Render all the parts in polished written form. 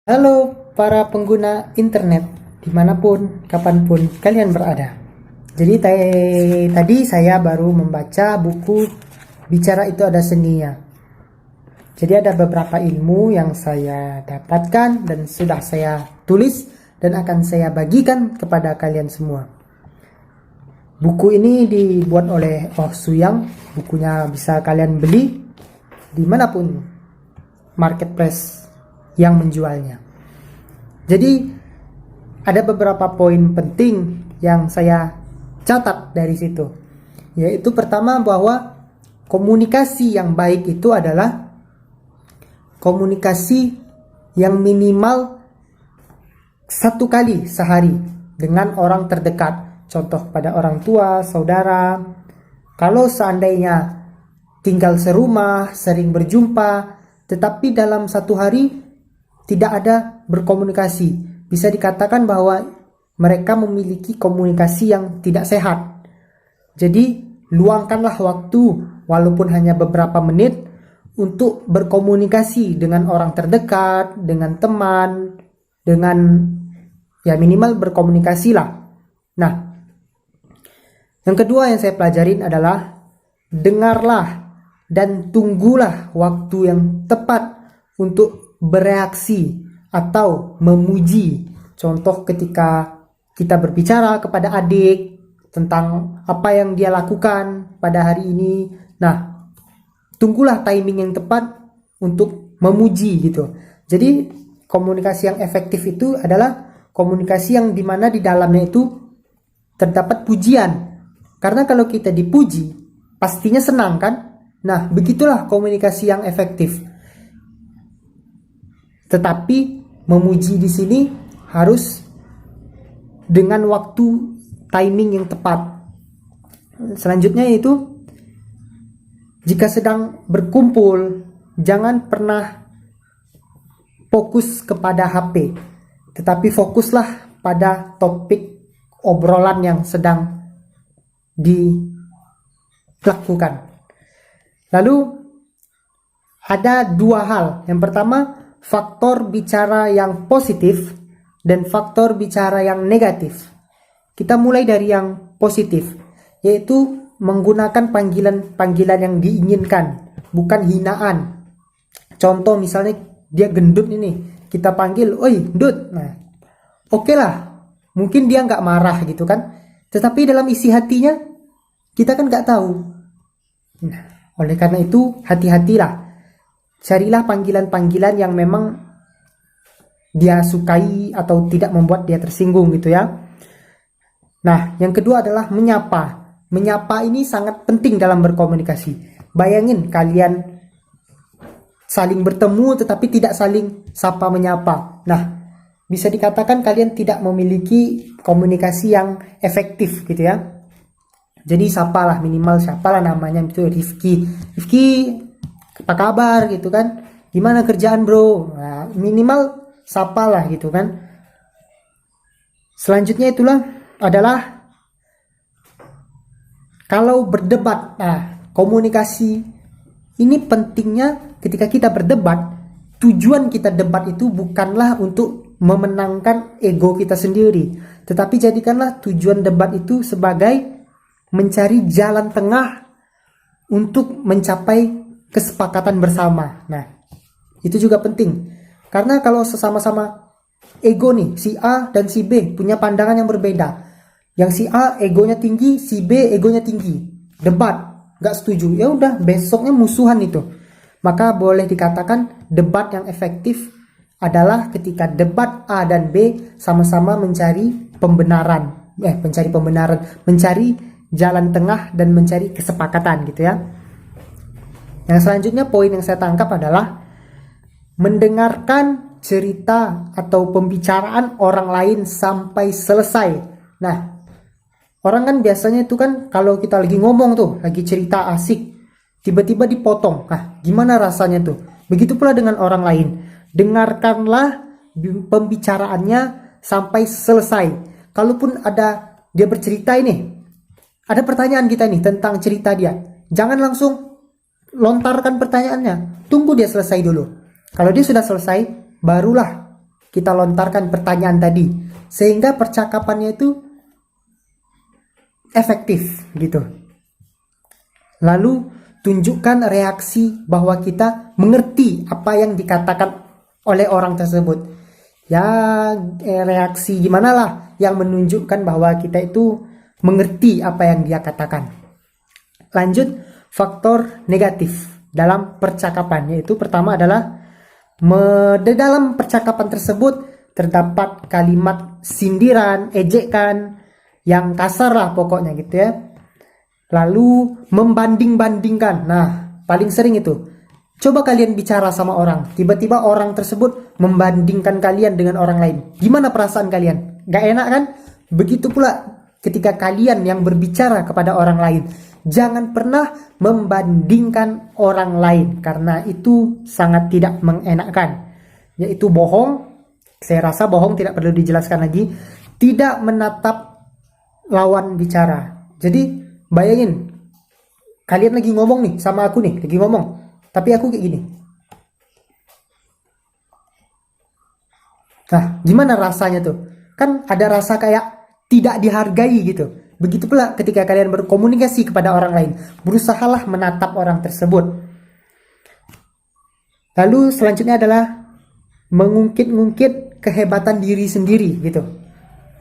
Halo para pengguna internet, dimanapun, kapanpun kalian berada. Jadi tadi saya baru membaca buku Bicara Itu Ada Seninya. Jadi ada beberapa ilmu yang saya dapatkan dan sudah saya tulis dan akan saya bagikan kepada kalian semua. Buku ini dibuat oleh Oh Suyang. Bukunya bisa kalian beli dimanapun marketplace yang menjualnya. Jadi ada beberapa poin penting yang saya catat dari situ. Yaitu pertama bahwa komunikasi yang baik itu adalah komunikasi yang minimal 1 kali sehari dengan orang terdekat. Contoh pada orang tua, saudara. Kalau seandainya tinggal serumah, sering berjumpa, tetapi dalam 1 hari tidak ada berkomunikasi, bisa dikatakan bahwa mereka memiliki komunikasi yang tidak sehat. Jadi luangkanlah waktu walaupun hanya beberapa menit untuk berkomunikasi dengan orang terdekat, dengan teman, dengan ya minimal berkomunikasi lah. Nah, yang kedua yang saya pelajarin adalah dengarlah dan tunggulah waktu yang tepat untuk bereaksi atau memuji. Contoh ketika kita berbicara kepada adik tentang apa yang dia lakukan pada hari ini. Nah, tunggulah timing yang tepat untuk memuji gitu. Jadi komunikasi yang efektif itu adalah komunikasi yang dimana di dalamnya itu terdapat pujian. Karena kalau kita dipuji, pastinya senang kan? Nah, begitulah komunikasi yang efektif. Tetapi memuji di sini harus dengan waktu timing yang tepat. Selanjutnya yaitu jika sedang berkumpul, jangan pernah fokus kepada HP, tetapi fokuslah pada topik obrolan yang sedang dilakukan. Lalu ada 2 hal. Yang pertama, faktor bicara yang positif dan faktor bicara yang negatif. Kita mulai dari yang positif, yaitu menggunakan panggilan yang diinginkan, bukan hinaan. Contoh misalnya dia gendut ini, kita panggil, "Oi, Dut." Nah, oke lah, mungkin dia nggak marah gitu kan. Tetapi dalam isi hatinya, kita kan nggak tahu. Nah, oleh karena itu, hati-hatilah. Carilah panggilan-panggilan yang memang dia sukai atau tidak membuat dia tersinggung gitu ya. Nah, yang kedua adalah menyapa. Menyapa ini sangat penting dalam berkomunikasi. Bayangin kalian saling bertemu tetapi tidak saling sapa menyapa. Nah, bisa dikatakan kalian tidak memiliki komunikasi yang efektif gitu ya. Jadi sapalah, minimal siapalah namanya itu Rifki. Rifki, apa kabar gitu kan, gimana kerjaan bro. Nah, minimal sapalah gitu kan. Selanjutnya itulah adalah kalau berdebat. Nah, komunikasi ini pentingnya ketika kita berdebat. Tujuan kita debat itu bukanlah untuk memenangkan ego kita sendiri, tetapi jadikanlah tujuan debat itu sebagai mencari jalan tengah untuk mencapai kesepakatan bersama. Nah, itu juga penting. Karena kalau sesama-sama ego nih, si A dan si B punya pandangan yang berbeda. Yang si A egonya tinggi, si B egonya tinggi. Debat, gak setuju. Ya udah, besoknya musuhan itu. Maka boleh dikatakan debat yang efektif adalah ketika debat A dan B sama-sama mencari pembenaran. Mencari jalan tengah dan mencari kesepakatan gitu ya. Yang selanjutnya poin yang saya tangkap adalah mendengarkan cerita atau pembicaraan orang lain sampai selesai. Nah, orang kan biasanya itu kan kalau kita lagi ngomong tuh, lagi cerita asik, tiba-tiba dipotong. Nah, gimana rasanya tuh? Begitu pula dengan orang lain. Dengarkanlah pembicaraannya sampai selesai. Kalaupun ada dia bercerita ini, ada pertanyaan kita nih tentang cerita dia, jangan langsung lontarkan pertanyaannya. Tunggu dia selesai dulu. Kalau dia sudah selesai, barulah kita lontarkan pertanyaan tadi, sehingga percakapannya itu efektif gitu. Lalu tunjukkan reaksi bahwa kita mengerti apa yang dikatakan oleh orang tersebut. Ya, reaksi gimana lah yang menunjukkan bahwa kita itu mengerti apa yang dia katakan. Lanjut, faktor negatif dalam percakapan, yaitu pertama adalah di dalam percakapan tersebut terdapat kalimat sindiran, ejekan yang kasar lah pokoknya gitu ya. Lalu membanding-bandingkan. Nah, paling sering itu. Coba kalian bicara sama orang, tiba-tiba orang tersebut membandingkan kalian dengan orang lain. Gimana perasaan kalian? Gak enak kan? Begitu pula ketika kalian yang berbicara kepada orang lain. Jangan pernah membandingkan orang lain, karena itu sangat tidak mengenakkan. Yaitu bohong. Saya rasa bohong tidak perlu dijelaskan lagi. Tidak menatap lawan bicara. Jadi bayangin, kalian lagi ngomong nih sama aku nih, lagi ngomong. Tapi aku kayak gini. Nah, gimana rasanya tuh? Kan ada rasa kayak tidak dihargai gitu. Begitu pula ketika kalian berkomunikasi kepada orang lain. Berusahalah menatap orang tersebut. Lalu selanjutnya adalah mengungkit-ungkit kehebatan diri sendiri gitu.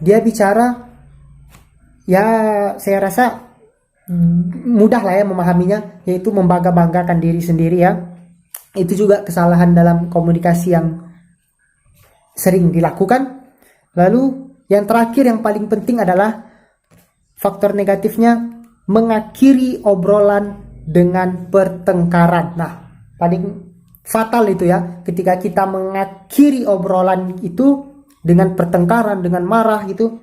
Dia bicara, ya saya rasa mudah lah ya memahaminya, yaitu membangga-banggakan diri sendiri ya. Itu juga kesalahan dalam komunikasi yang sering dilakukan. Lalu yang terakhir yang paling penting adalah faktor negatifnya, mengakhiri obrolan dengan pertengkaran. Nah, paling fatal itu ya, ketika kita mengakhiri obrolan itu dengan pertengkaran, dengan marah gitu.